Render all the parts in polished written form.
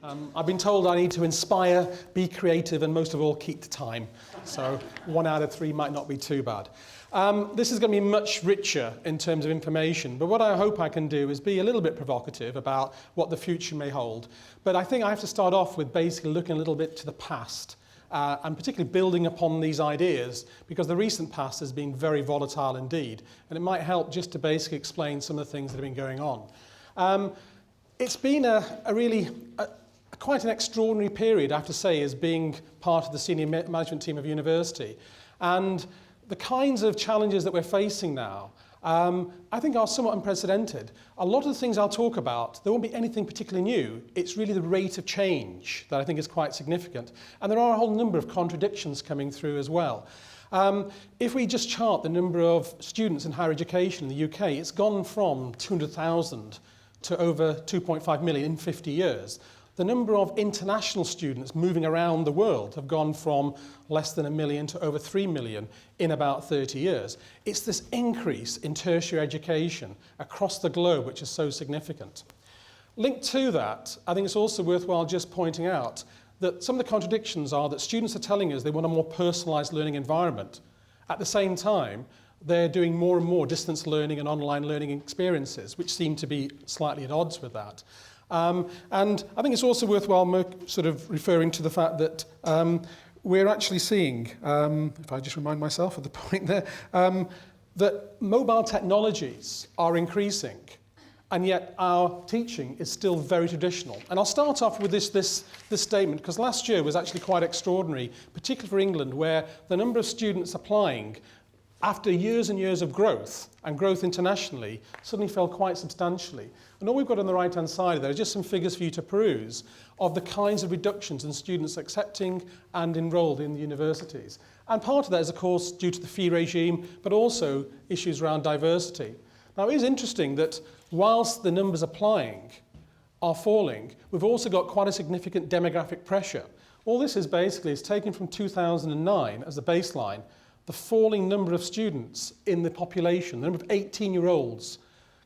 I've been told I need to inspire, be creative, and most of all, keep the time. So 1 out of 3 might not be too bad. This is going to be much richer in terms of information, but what I hope I can do is be a little bit provocative about what the future may hold. But I think I have to start off with basically looking a little bit to the past, and particularly building upon these ideas, because the recent past has been very volatile indeed, and it might help just to basically explain some of the things that have been going on. It's been quite an extraordinary period, I have to say, as being part of the senior management team of university. And the kinds of challenges that we're facing now, I think are somewhat unprecedented. A lot of the things I'll talk about, there won't be anything particularly new. It's really the rate of change that I think is quite significant. And there are a whole number of contradictions coming through as well. If we just chart the number of students in higher education in the UK, it's gone from 200,000 to over 2.5 million in 50 years. The number of international students moving around the world have gone from less than 1 million to over 3 million in about 30 years. It's this increase in tertiary education across the globe which is so significant. Linked to that, I think it's also worthwhile just pointing out that some of the contradictions are that students are telling us they want a more personalised learning environment. At the same time, they're doing more and more distance learning and online learning experiences, which seem to be slightly at odds with that. And I think it's also worthwhile sort of referring to the fact that we're actually seeing, if I just remind myself of the point there, that mobile technologies are increasing, and yet our teaching is still very traditional. And I'll start off with this statement, because last year was actually quite extraordinary, particularly for England, where the number of students applying after years and years of growth, and growth internationally, suddenly fell quite substantially. And all we've got on the right-hand side there are just some figures for you to peruse of the kinds of reductions in students accepting and enrolled in the universities. And part of that is, of course, due to the fee regime, but also issues around diversity. Now, it is interesting that whilst the numbers applying are falling, we've also got quite a significant demographic pressure. All this is basically taken from 2009 as the baseline, the falling number of students in the population, the number of 18-year-olds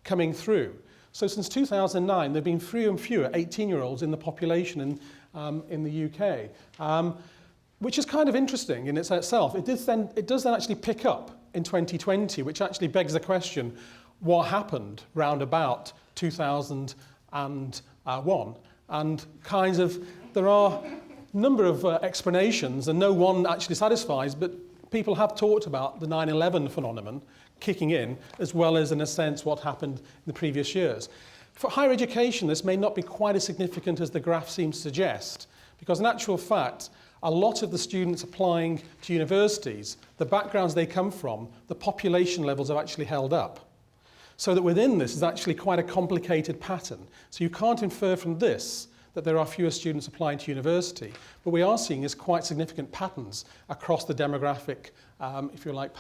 coming through. So since 2009, there have been fewer and fewer 18-year-olds in the population in the UK, which is kind of interesting in itself. It does then actually pick up in 2020, which actually begs the question, what happened round about 2001? And kinds of, there are a number of explanations, and no one actually satisfies, but people have talked about the 9/11 phenomenon kicking in, as well as, in a sense, what happened in the previous years. For higher education, this may not be quite as significant as the graph seems to suggest, because in actual fact, a lot of the students applying to universities, the backgrounds they come from, the population levels have actually held up. So that within this is actually quite a complicated pattern. So you can't infer from this that there are fewer students applying to university, but we are seeing is quite significant patterns across the demographic, if you like,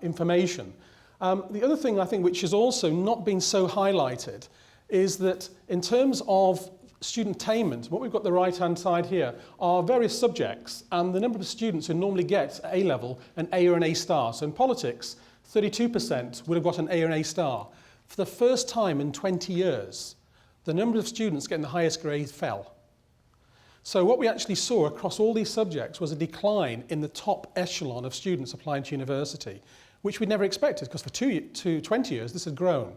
information. The other thing I think which has also not been so highlighted is that in terms of student attainment, what we've got the right-hand side here are various subjects, and the number of students who normally get at A-level an A or an A star. So in politics, 32% would have got an A or an A star. For the first time in 20 years, the number of students getting the highest grade fell. So what we actually saw across all these subjects was a decline in the top echelon of students applying to university, which we'd never expected, because for 20 years this had grown.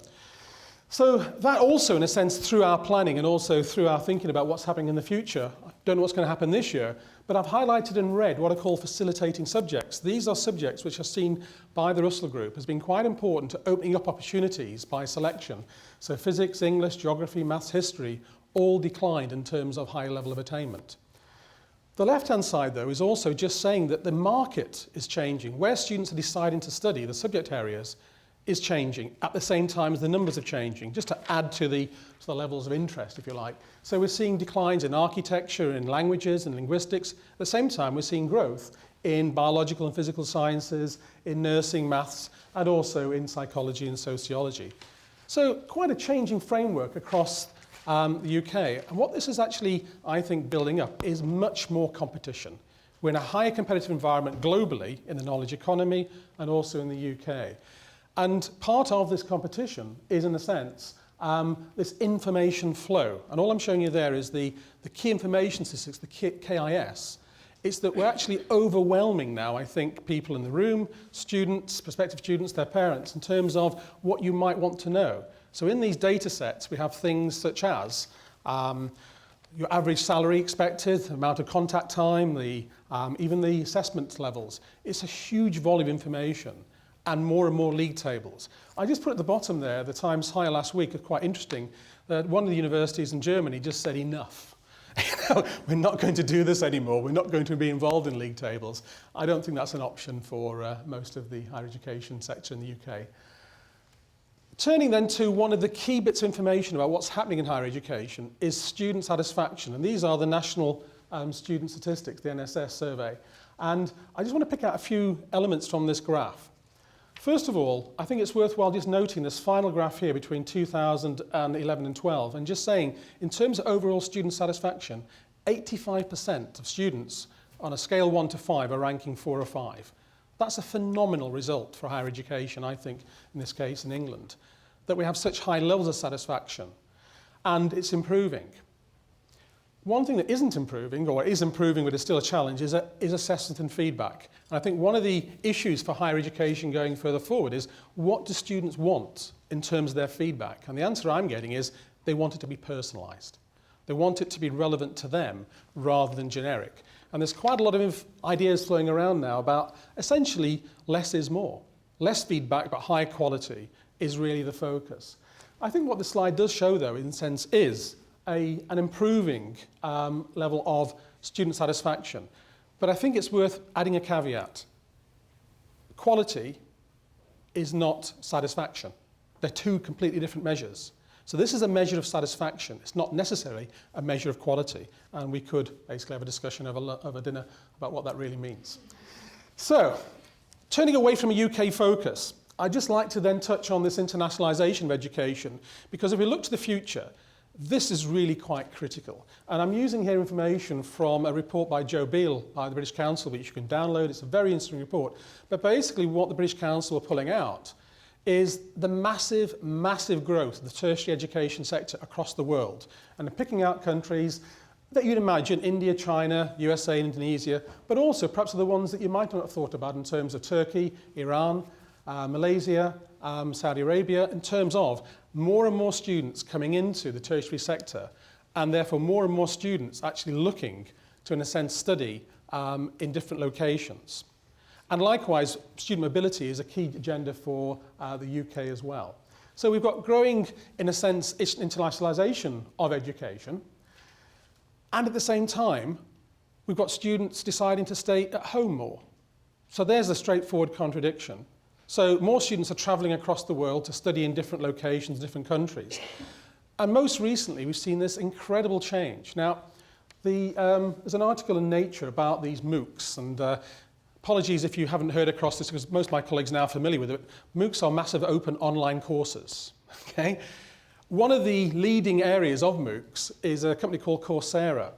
So that also, in a sense, through our planning and also through our thinking about what's happening in the future, I don't know what's going to happen this year, but I've highlighted in red what I call facilitating subjects. These are subjects which are seen by the Russell Group as being quite important to opening up opportunities by selection. So physics, English, geography, maths, history, all declined in terms of high level of attainment. The left-hand side, though, is also just saying that the market is changing. Where students are deciding to study, the subject areas, is changing at the same time as the numbers are changing, just to add to the levels of interest, if you like. So we're seeing declines in architecture, in languages and linguistics. At the same time, we're seeing growth in biological and physical sciences, in nursing, maths, and also in psychology and sociology. So quite a changing framework across the UK. And what this is actually, I think, building up is much more competition. We're in a higher competitive environment globally in the knowledge economy and also in the UK. And part of this competition is, in a sense, this information flow. And all I'm showing you there is the key information statistics, the KIS. It's that we're actually overwhelming now, I think, people in the room, students, prospective students, their parents, in terms of what you might want to know. So in these data sets, we have things such as your average salary expected, amount of contact time, even the assessment levels. It's a huge volume of information and more league tables. I just put at the bottom there, the Times Higher last week, is quite interesting, that one of the universities in Germany just said enough. We're not going to do this anymore. We're not going to be involved in league tables. I don't think that's an option for most of the higher education sector in the UK. Turning then to one of the key bits of information about what's happening in higher education is student satisfaction. And these are the National Student Statistics, the NSS survey. And I just want to pick out a few elements from this graph. First of all, I think it's worthwhile just noting this final graph here between 2011 and 12 and just saying, in terms of overall student satisfaction, 85% of students on a scale 1 to 5 are ranking 4 or 5. That's a phenomenal result for higher education, I think, in this case in England, that we have such high levels of satisfaction, and it's improving. One thing that isn't improving, or is improving but is still a challenge, is assessment and feedback. And I think one of the issues for higher education going further forward is, what do students want in terms of their feedback? And the answer I'm getting is, they want it to be personalised. They want it to be relevant to them rather than generic. And there's quite a lot of ideas flowing around now about essentially less is more. Less feedback but high quality is really the focus. I think what the slide does show, though, in a sense, is an improving level of student satisfaction. But I think it's worth adding a caveat. Quality is not satisfaction. They're two completely different measures. So this is a measure of satisfaction. It's not necessarily a measure of quality. And we could basically have a discussion over dinner about what that really means. So, turning away from a UK focus, I'd just like to then touch on this internationalisation of education, because if we look to the future, this is really quite critical. And I'm using here information from a report by Joe Beale by the British Council, which you can download. It's a very interesting report. But basically what the British Council are pulling out is the massive growth of the tertiary education sector across the world. And they're picking out countries that you'd imagine, India, China, USA, Indonesia, but also perhaps the ones that you might not have thought about in terms of Turkey, Iran, Malaysia, Saudi Arabia, in terms of more and more students coming into the tertiary sector, and therefore more and more students actually looking to, in a sense, study in different locations. And likewise, student mobility is a key agenda for the UK as well. So we've got growing, in a sense, internationalisation of education, and at the same time, we've got students deciding to stay at home more. So there's a straightforward contradiction. So more students are travelling across the world to study in different locations, different countries. And most recently, we've seen this incredible change. Now, there's an article in Nature about these MOOCs, and apologies if you haven't heard across this, because most of my colleagues are now familiar with it. MOOCs are massive open online courses. Okay? One of the leading areas of MOOCs is a company called Coursera.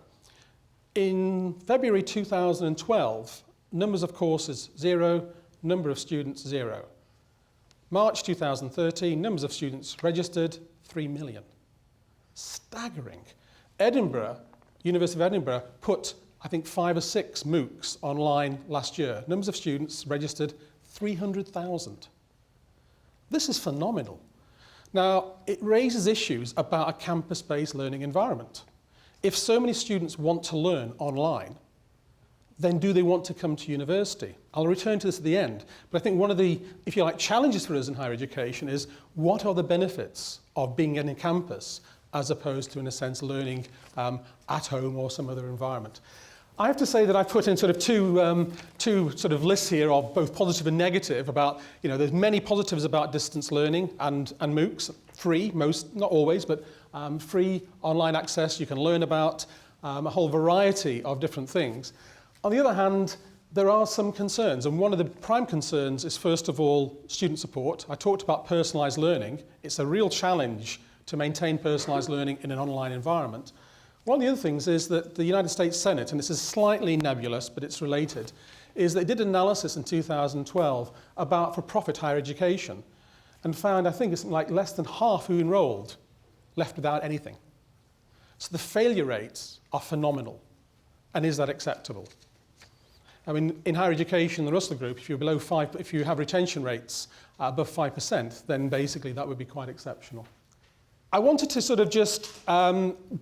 In February 2012, numbers of courses, 0. Number of students, 0. March 2013, numbers of students registered, 3 million. Staggering. Edinburgh, University of Edinburgh, put, I think, 5 or 6 MOOCs online last year. Numbers of students registered, 300,000. This is phenomenal. Now, it raises issues about a campus-based learning environment. If so many students want to learn online, then do they want to come to university? I'll return to this at the end, but I think one of the, if you like, challenges for us in higher education is, what are the benefits of being in a campus as opposed to, in a sense, learning at home or some other environment? I have to say that I've put in sort of two sort of lists here of both positive and negative about, there's many positives about distance learning and MOOCs, free, most, not always, but free online access. You can learn about a whole variety of different things. On the other hand, there are some concerns, and one of the prime concerns is, first of all, student support. I talked about personalised learning. It's a real challenge to maintain personalised learning in an online environment. One of the other things is that the United States Senate, and this is slightly nebulous, but it's related, is they did an analysis in 2012 about for-profit higher education and found, I think it's like less than half who enrolled left without anything. So the failure rates are phenomenal. And is that acceptable? I mean, in higher education, the Russell Group, if you have retention rates above 5%, then basically that would be quite exceptional. I wanted to sort of just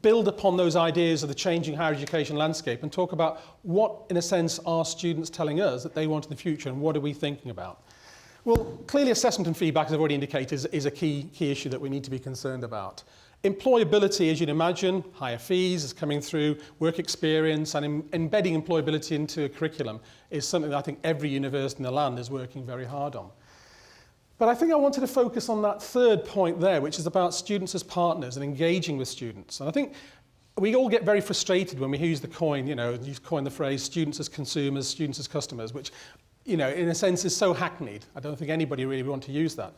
build upon those ideas of the changing higher education landscape and talk about what, in a sense, are students telling us that they want in the future and what are we thinking about. Well, clearly assessment and feedback, as I've already indicated, is a key issue that we need to be concerned about. Employability, as you'd imagine, higher fees is coming through, work experience, and embedding employability into a curriculum is something that I think every university in the land is working very hard on. But I think I wanted to focus on that third point there, which is about students as partners and engaging with students. And I think we all get very frustrated when we use the coin the phrase students as consumers, students as customers, which, in a sense is so hackneyed. I don't think anybody really want to use that.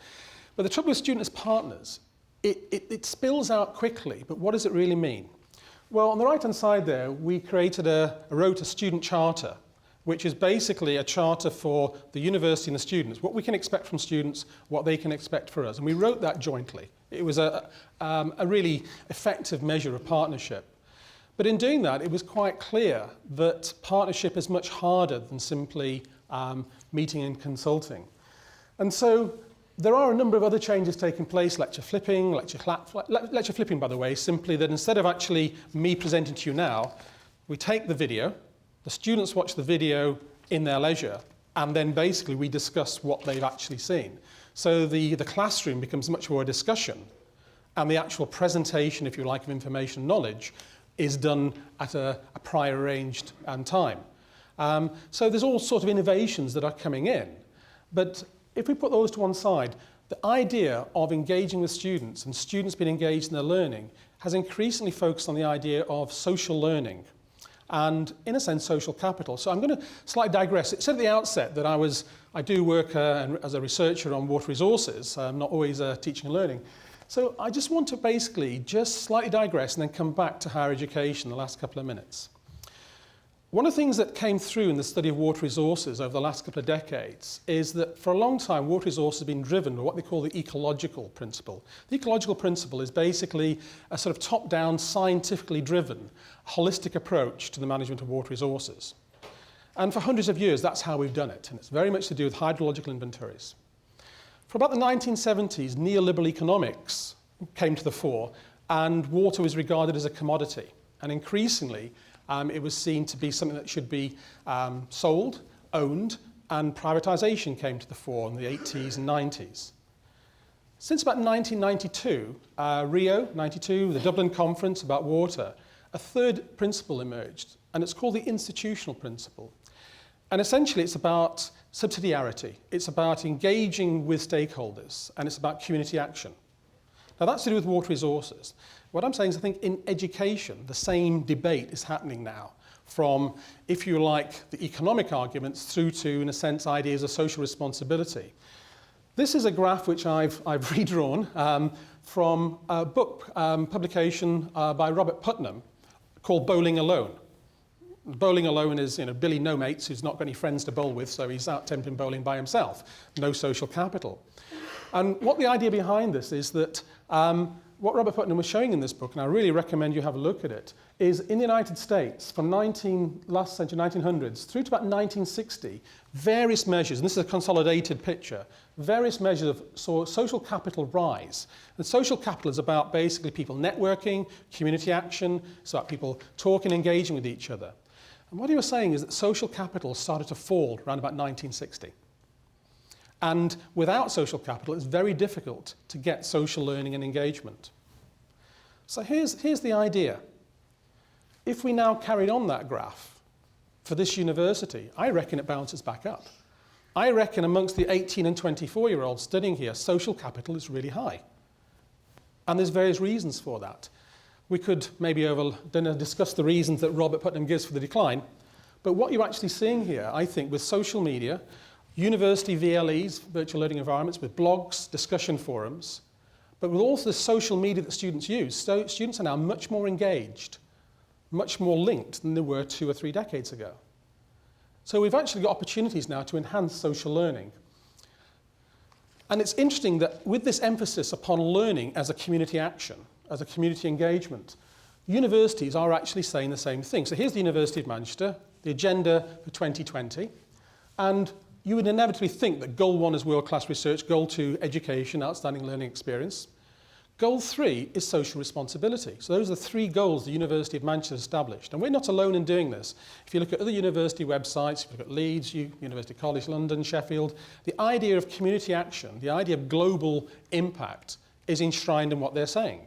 But the trouble with students as partners, it spills out quickly, but what does it really mean? Well, on the right-hand side there, we wrote a student charter, which is basically a charter for the university and the students, what we can expect from students, what they can expect for us. And we wrote that jointly. It was a really effective measure of partnership. But in doing that, it was quite clear that partnership is much harder than simply meeting and consulting. And so there are a number of other changes taking place, lecture flipping, by the way, simply that instead of actually me presenting to you now, we take the video, the students watch the video in their leisure, and then basically we discuss what they've actually seen. So the classroom becomes much more a discussion, and the actual presentation, if you like, of information and knowledge is done at a prior arranged time. So there's all sorts of innovations that are coming in. But if we put those to one side, the idea of engaging with students and students being engaged in their learning has increasingly focused on the idea of social learning and, in a sense, social capital. So I'm going to slightly digress. It said at the outset that I do work as a researcher on water resources. I'm not always teaching and learning. So I just want to basically just slightly digress and then come back to higher education in the last couple of minutes. One of the things that came through in the study of water resources over the last couple of decades is that for a long time water resources have been driven by what they call the ecological principle. The ecological principle is basically a sort of top-down, scientifically driven, holistic approach to the management of water resources. And for hundreds of years that's how we've done it, and it's very much to do with hydrological inventories. For about the 1970s, neoliberal economics came to the fore and water was regarded as a commodity, and increasingly it was seen to be something that should be sold, owned, and privatisation came to the fore in the 80s and 90s. Since about 1992, Rio 92, the Dublin Conference about water, a third principle emerged, and it's called the institutional principle. And essentially it's about subsidiarity, it's about engaging with stakeholders, and it's about community action. Now that's to do with water resources. What I'm saying is I think in education, the same debate is happening now from, if you like, the economic arguments through to, in a sense, ideas of social responsibility. This is a graph which I've redrawn from a book publication by Robert Putnam called Bowling Alone. Bowling alone is, Billy No Mates, who's not got any friends to bowl with, so he's out tempting bowling by himself. No social capital. And what the idea behind this is that what Robert Putnam was showing in this book, and I really recommend you have a look at it, is in the United States from last century, 1900s, through to about 1960, various measures, and this is a consolidated picture, various measures of social capital rise. And social capital is about basically people networking, community action, it's about people talking, engaging with each other. And what he was saying is that social capital started to fall around about 1960. And without social capital, it's very difficult to get social learning and engagement. So here's the idea. If we now carried on that graph for this university, I reckon it bounces back up. I reckon amongst the 18 and 24-year-olds studying here, social capital is really high. And there's various reasons for that. We could maybe over dinner discuss the reasons that Robert Putnam gives for the decline. But what you're actually seeing here, I think, with social media, university VLEs, virtual learning environments, with blogs, discussion forums, but with also the social media that students use. So students are now much more engaged, much more linked than they were 2 or 3 decades ago. So we've actually got opportunities now to enhance social learning. And it's interesting that with this emphasis upon learning as a community action, as a community engagement, universities are actually saying the same thing. So here's the University of Manchester, the agenda for 2020, and you would inevitably think that Goal 1 is world-class research, Goal 2, education, outstanding learning experience. Goal 3 is social responsibility. So those are the 3 goals the University of Manchester established. And we're not alone in doing this. If you look at other university websites, if you look at Leeds, University College London, Sheffield, the idea of community action, the idea of global impact is enshrined in what they're saying.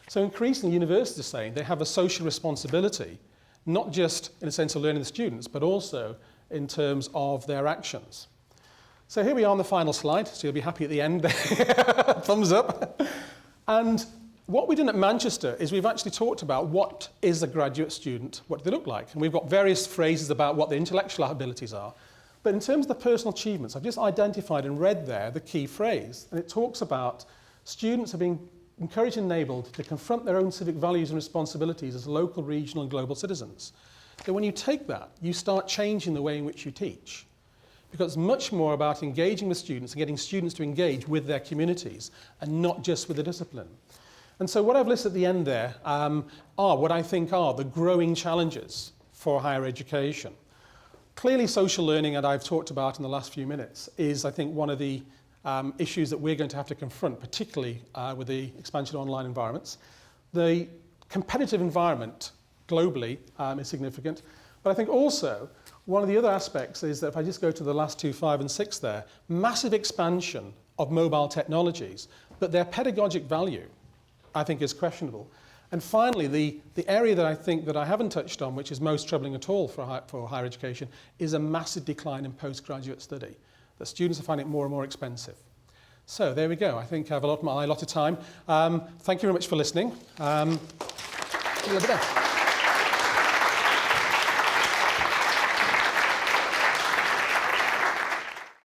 So increasingly universities are saying they have a social responsibility, not just in a sense of learning the students, but also in terms of their actions. So here we are on the final slide, so you'll be happy at the end. Thumbs up. And what we've done at Manchester is we've actually talked about what is a graduate student, what do they look like? And we've got various phrases about what the intellectual abilities are. But in terms of the personal achievements, I've just identified and read there the key phrase. And it talks about students are being encouraged and enabled to confront their own civic values and responsibilities as local, regional and global citizens. So when you take that, you start changing the way in which you teach. Because it's much more about engaging with students and getting students to engage with their communities and not just with the discipline. And so what I've listed at the end there are what I think are the growing challenges for higher education. Clearly social learning, and I've talked about in the last few minutes, is I think one of the issues that we're going to have to confront, particularly with the expansion of online environments. The competitive environment globally is significant, but I think also one of the other aspects is that if I just go to the last 2, 5 and 6 there, massive expansion of mobile technologies, but their pedagogic value, I think, is questionable. And finally, the area that I think that I haven't touched on, which is most troubling at all for higher education, is a massive decline in postgraduate study. That students are finding it more and more expensive. So there we go. I think I have a lot of time. Thank you very much for listening. See you over there.